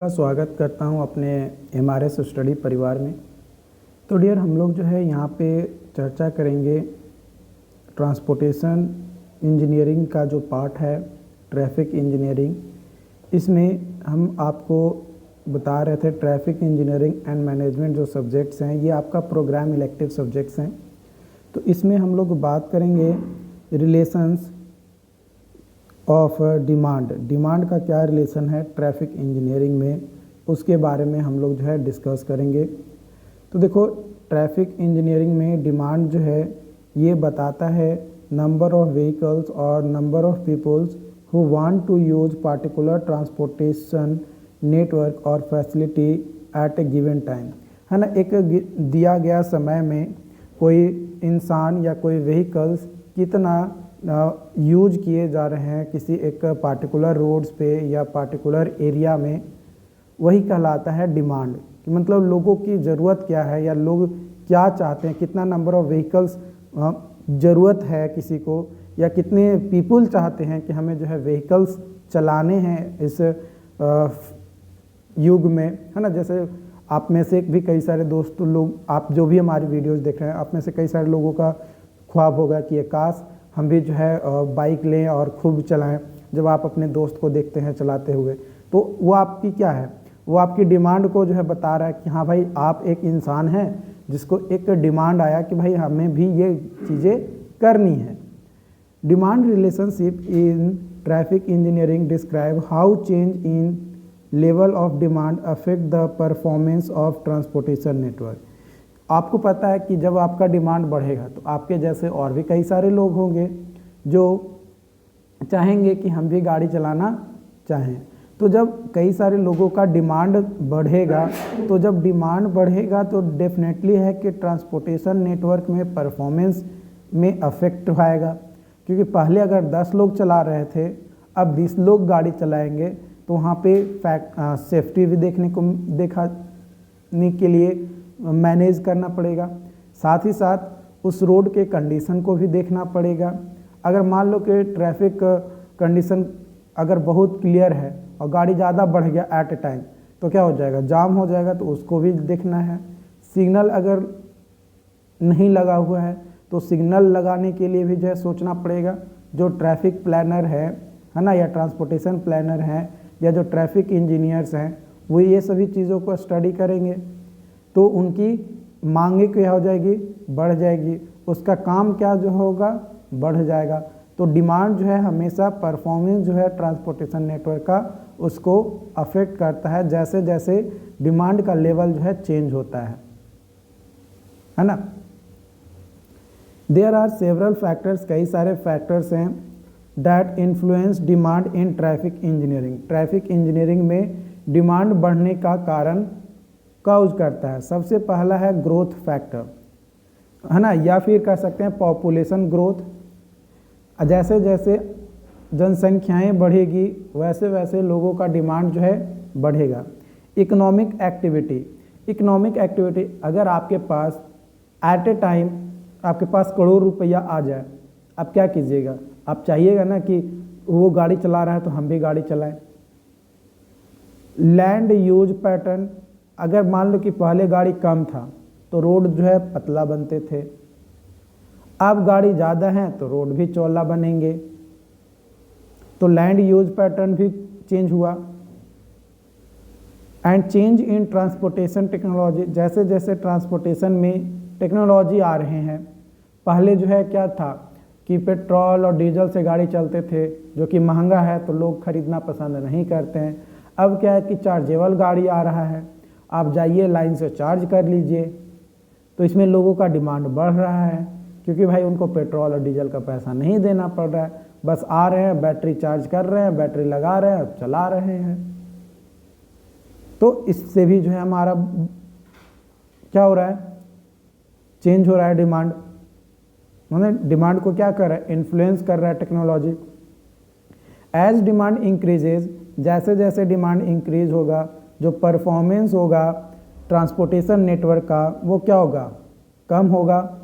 का स्वागत करता हूं अपने MRS स्टडी परिवार में। तो डियर, हम लोग जो है यहाँ पे चर्चा करेंगे ट्रांसपोर्टेशन इंजीनियरिंग का जो पार्ट है, ट्रैफिक इंजीनियरिंग। इसमें हम आपको बता रहे थे ट्रैफिक इंजीनियरिंग एंड मैनेजमेंट जो सब्जेक्ट्स हैं, ये आपका प्रोग्राम इलेक्टिव सब्जेक्ट्स हैं। तो इसमें हम लोग बात करेंगे रिलेशंस ऑफ डिमांड का क्या रिलेशन है ट्रैफिक इंजीनियरिंग में, उसके बारे में हम लोग जो है डिस्कस करेंगे। तो देखो, ट्रैफिक इंजीनियरिंग में डिमांड जो है ये बताता है नंबर ऑफ व्हीकल्स और number of peoples who want to use particular transportation network और facility at a given time, है ना। एक दिया गया समय में कोई इंसान या कोई व्हीकल्स कितना यूज किए जा रहे हैं किसी एक पार्टिकुलर रोड्स पे या पार्टिकुलर एरिया में, वही कहलाता है डिमांड। कि मतलब लोगों की ज़रूरत क्या है या लोग क्या चाहते हैं, कितना नंबर ऑफ व्हीकल्स ज़रूरत है किसी को, या कितने पीपल चाहते हैं कि हमें जो है व्हीकल्स चलाने हैं इस युग में, है ना। जैसे आप में से भी कई सारे दोस्त लोग, आप जो भी हमारी वीडियोस देख रहे हैं, आप में से कई सारे लोगों का ख्वाब होगा कि ये काश हम भी जो है बाइक लें और खूब चलाएं। जब आप अपने दोस्त को देखते हैं चलाते हुए, तो वो आपकी क्या है, वो आपकी डिमांड को जो है बता रहा है कि हाँ भाई, आप एक इंसान हैं जिसको एक डिमांड आया कि भाई हमें भी ये चीज़ें करनी है। Demand relationship in traffic engineering describe how change in level of demand affect the performance of transportation network. आपको पता है कि जब आपका डिमांड बढ़ेगा तो आपके जैसे और भी कई सारे लोग होंगे जो चाहेंगे कि हम भी गाड़ी चलाना चाहें। तो जब कई सारे लोगों का डिमांड बढ़ेगा, तो जब डिमांड बढ़ेगा तो डेफिनेटली है कि ट्रांसपोर्टेशन नेटवर्क में परफॉर्मेंस में अफेक्ट आएगा। क्योंकि पहले अगर 10 लोग चला रहे थे, अब 20 लोग गाड़ी चलाएंगे, तो वहाँ पे सेफ्टी भी देखने के लिए मैनेज करना पड़ेगा। साथ ही साथ उस रोड के कंडीशन को भी देखना पड़ेगा। अगर मान लो कि ट्रैफिक कंडीशन अगर बहुत क्लियर है और गाड़ी ज़्यादा बढ़ गया एट ए टाइम, तो क्या हो जाएगा, जाम हो जाएगा, तो उसको भी देखना है। सिग्नल अगर नहीं लगा हुआ है तो सिग्नल लगाने के लिए भी जो है सोचना पड़ेगा। जो ट्रैफिक प्लानर है ना, या ट्रांसपोर्टेशन प्लानर हैं, या जो ट्रैफिक इंजीनियर्स हैं, वो ये सभी चीज़ों को स्टडी करेंगे, तो उनकी मांगे क्या हो जाएगी, बढ़ जाएगी, उसका काम क्या जो होगा, बढ़ जाएगा। तो डिमांड जो है हमेशा परफॉर्मेंस जो है ट्रांसपोर्टेशन नेटवर्क का, उसको अफेक्ट करता है जैसे जैसे डिमांड का लेवल जो है चेंज होता है ना। देयर आर सेवरल फैक्टर्स, कई सारे फैक्टर्स हैं that influence demand in traffic engineering. Traffic engineering में डिमांड बढ़ने का कारण काउज करता है। सबसे पहला है ग्रोथ फैक्टर, है ना, या फिर कह सकते हैं पॉपुलेशन ग्रोथ। जैसे जैसे जनसंख्याएं बढ़ेगी वैसे वैसे लोगों का डिमांड जो है बढ़ेगा। इकोनॉमिक एक्टिविटी, अगर आपके पास एट ए टाइम आपके पास करोड़ रुपया आ जाए, आप क्या कीजिएगा, आप चाहिएगा ना कि वो गाड़ी चला रहा है तो हम भी गाड़ी चलाएं। लैंड यूज पैटर्न, अगर मान लो कि पहले गाड़ी कम था तो रोड जो है पतला बनते थे, अब गाड़ी ज़्यादा है तो रोड भी चौड़ा बनेंगे, तो लैंड यूज पैटर्न भी चेंज हुआ। And change in transportation technology, जैसे जैसे ट्रांसपोर्टेशन में टेक्नोलॉजी आ रहे हैं, पहले जो है क्या था कि पेट्रोल और डीजल से गाड़ी चलते थे, जो कि महंगा है तो लोग खरीदना पसंद नहीं करते हैं। अब क्या है कि चार्जेबल गाड़ी आ रहा है, आप जाइए लाइन से चार्ज कर लीजिए, तो इसमें लोगों का डिमांड बढ़ रहा है, क्योंकि भाई उनको पेट्रोल और डीजल का पैसा नहीं देना पड़ रहा है, बस आ रहे हैं, बैटरी चार्ज कर रहे हैं, बैटरी लगा रहे हैं, चला रहे हैं। तो इससे भी जो है हमारा क्या हो रहा है, चेंज हो रहा है डिमांड। मतलब डिमांड को क्या कर रहा है, इन्फ्लुएंस कर रहा है टेक्नोलॉजी। एज डिमांड इंक्रीजेज, जैसे जैसे डिमांड इंक्रीज होगा, जो परफॉर्मेंस होगा ट्रांसपोर्टेशन नेटवर्क का, वो क्या होगा, कम होगा।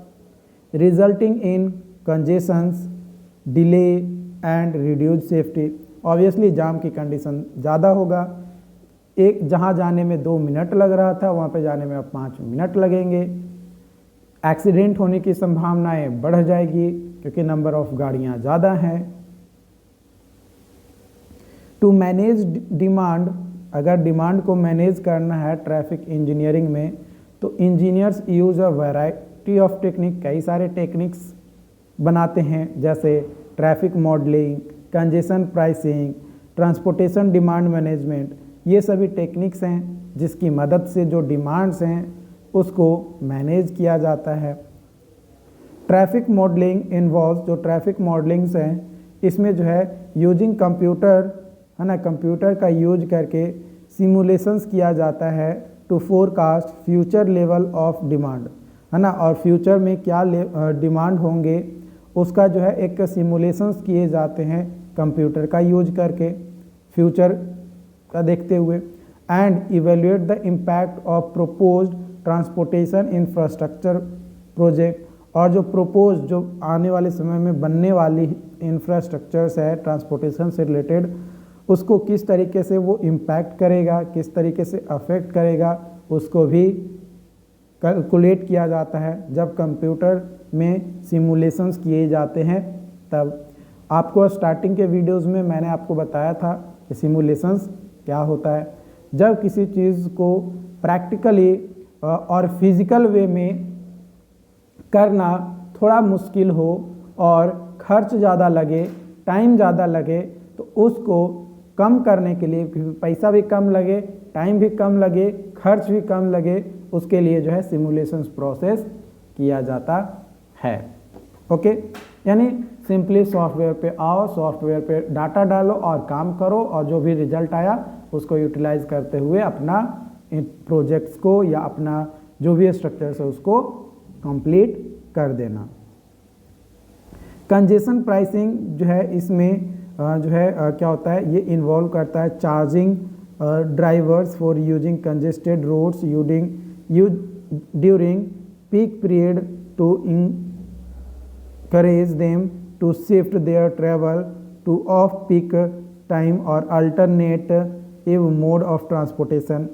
Resulting in congestions, delay and reduce safety, obviously जाम की कंडीशन ज़्यादा होगा, एक जहाँ जाने में 2 मिनट लग रहा था वहाँ पे जाने में अब 5 मिनट लगेंगे। एक्सीडेंट होने की संभावनाएं बढ़ जाएगी क्योंकि नंबर ऑफ गाड़ियाँ ज़्यादा हैं। टू मैनेज डिमांड, अगर डिमांड को मैनेज करना है ट्रैफिक इंजीनियरिंग में, तो engineers use a variety of technique, कई सारे टेक्निक्स बनाते हैं, जैसे traffic modelling, congestion pricing, transportation demand management. ये सभी टेक्निक्स हैं जिसकी मदद से जो डिमांड्स हैं उसको मैनेज किया जाता है। ट्रैफिक मॉडलिंग इन्वॉल्व, जो ट्रैफिक मॉडलिंग्स हैं इसमें जो है यूजिंग कंप्यूटर, है ना, कंप्यूटर का यूज करके सिमुलेशंस किया जाता है to forecast future level of demand, है ना, और फ्यूचर में क्या डिमांड होंगे उसका जो है एक सिमुलेशंस किए जाते हैं कंप्यूटर का यूज करके फ्यूचर का देखते हुए। And evaluate the impact of proposed transportation infrastructure project, और जो प्रोपोज, जो आने वाले समय में बनने वाली इंफ्रास्ट्रक्चर्स है ट्रांसपोर्टेशन से रिलेटेड, उसको किस तरीके से वो इम्पैक्ट करेगा, किस तरीके से अफेक्ट करेगा, उसको भी कैलकुलेट किया जाता है जब कंप्यूटर में सिमुलेशंस किए जाते हैं। तब आपको स्टार्टिंग के वीडियोस में मैंने आपको बताया था कि सिमुलेशंस क्या होता है। जब किसी चीज़ को प्रैक्टिकली और फिजिकल वे में करना थोड़ा मुश्किल हो और खर्च ज़्यादा लगे, टाइम ज़्यादा लगे, तो उसको कम करने के लिए, पैसा भी कम लगे, टाइम भी कम लगे, खर्च भी कम लगे, उसके लिए जो है सिमुलेशंस प्रोसेस किया जाता है। ओके, यानी सिंपली सॉफ्टवेयर पे आओ, सॉफ्टवेयर पे डाटा डालो और काम करो, और जो भी रिजल्ट आया उसको यूटिलाइज करते हुए अपना प्रोजेक्ट्स को या अपना जो भी स्ट्रक्चर्स है उसको कंप्लीट कर देना। कंजेशन प्राइसिंग जो है इसमें जो है क्या होता है, ये इन्वॉल्व करता है charging drivers for using congested roads during peak period to encourage them to shift their travel to off-peak time or alternative mode of transportation।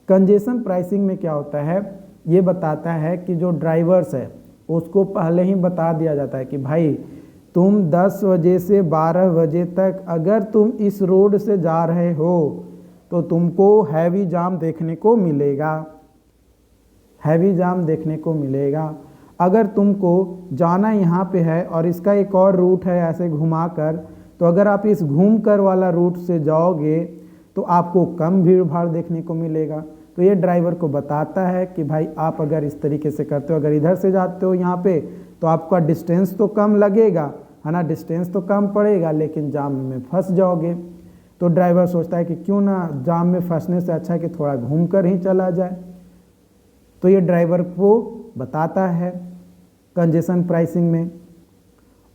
Congestion pricing में क्या होता है, ये बताता है कि जो ड्राइवर्स है उसको पहले ही बता दिया जाता है कि भाई तुम 10 बजे से 12 बजे तक अगर तुम इस रोड से जा रहे हो तो तुमको हैवी जाम देखने को मिलेगा, हैवी जाम देखने को मिलेगा। अगर तुमको जाना यहाँ पे है और इसका एक और रूट है ऐसे घुमाकर, तो अगर आप इस घूम कर वाला रूट से जाओगे तो आपको कम भीड़ भाड़ देखने को मिलेगा। तो ये ड्राइवर को बताता है कि भाई आप अगर इस तरीके से करते हो, अगर इधर से जाते हो यहाँ पे, तो आपका डिस्टेंस तो कम लगेगा, है ना, डिस्टेंस तो कम पड़ेगा, लेकिन जाम में फंस जाओगे। तो ड्राइवर सोचता है कि क्यों ना जाम में फंसने से अच्छा है कि थोड़ा घूम कर ही चला जाए। तो ये ड्राइवर को बताता है कंजेशन प्राइसिंग में,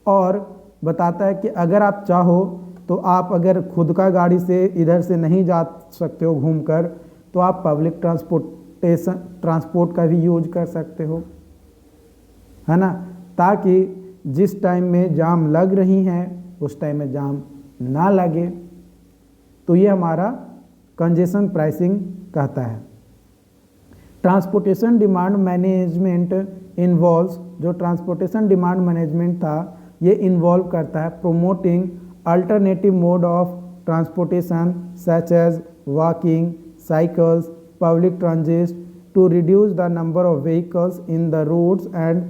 और बताता है कि अगर आप चाहो तो आप अगर खुद का गाड़ी से इधर से नहीं जा सकते हो घूमकर, तो आप पब्लिक ट्रांसपोर्ट का भी यूज कर सकते हो, है ना, ताकि जिस टाइम में जाम लग रही हैं उस टाइम में जाम ना लगे। तो ये हमारा कंजेशन प्राइसिंग कहता है। ट्रांसपोर्टेशन डिमांड मैनेजमेंट इन्वॉल्व्स, जो ट्रांसपोर्टेशन डिमांड मैनेजमेंट था ये इन्वॉल्व करता है promoting alternative mode of transportation such as walking, cycles, public transit to reduce the number of vehicles in the roads and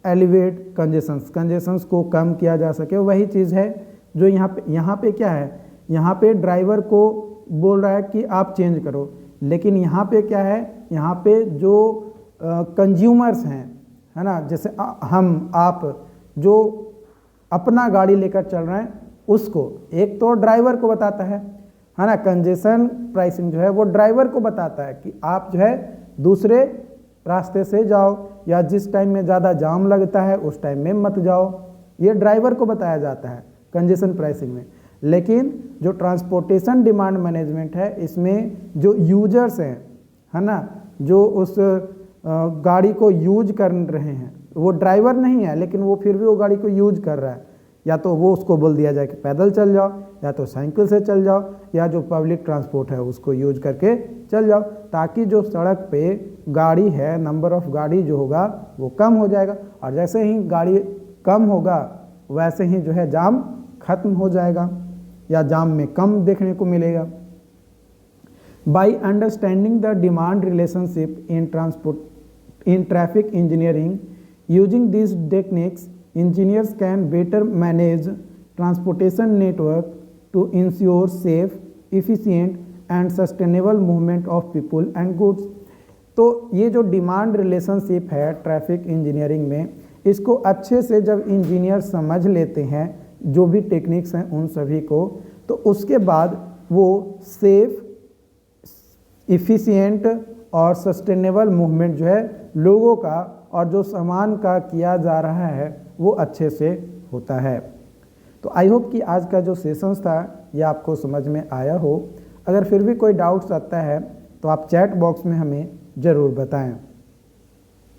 elevate congestions को कम किया जा सके। वही चीज़ है जो यहाँ पे क्या है, यहाँ पे ड्राइवर को बोल रहा है कि आप चेंज करो, लेकिन यहाँ पे क्या है, यहाँ पे जो कंज्यूमर्स हैं, है ना, जैसे हम आप जो अपना गाड़ी लेकर चल रहे हैं उसको, एक तो ड्राइवर को बताता है ना, कंजेशन प्राइसिंग जो है वो ड्राइवर को बताता है कि आप जो है दूसरे रास्ते से जाओ, या जिस टाइम में ज़्यादा जाम लगता है उस टाइम में मत जाओ, ये ड्राइवर को बताया जाता है कंजेशन प्राइसिंग में। लेकिन जो ट्रांसपोर्टेशन डिमांड मैनेजमेंट है इसमें जो यूजर्स हैं, है ना, जो उस गाड़ी को यूज कर रहे हैं, वो ड्राइवर नहीं है लेकिन वो फिर भी वो गाड़ी को यूज कर रहा है, या तो वो उसको बोल दिया जाए कि पैदल चल जाओ, या तो साइकिल से चल जाओ, या जो पब्लिक ट्रांसपोर्ट है उसको यूज करके चल जाओ, ताकि जो सड़क पे गाड़ी है, नंबर ऑफ गाड़ी जो होगा वो कम हो जाएगा, और जैसे ही गाड़ी कम होगा वैसे ही जो है जाम खत्म हो जाएगा या जाम में कम देखने को मिलेगा। By understanding the demand relationship in traffic engineering, using these techniques, engineers can better manage transportation network to ensure safe, efficient and sustainable movement of people and goods। तो ये जो डिमांड रिलेशनशिप है ट्रैफिक इंजीनियरिंग में, इसको अच्छे से जब engineer समझ लेते हैं जो भी टेक्निक्स हैं उन सभी को, तो उसके बाद वो सेफ, इफ़िशिएंट और सस्टेनेबल मूवमेंट जो है लोगों का और जो सामान का किया जा रहा है वो अच्छे से होता है। तो आई होप कि आज का जो सेशंस था ये आपको समझ में आया हो। अगर फिर भी कोई डाउट्स आता है तो आप चैट बॉक्स में हमें ज़रूर बताएं।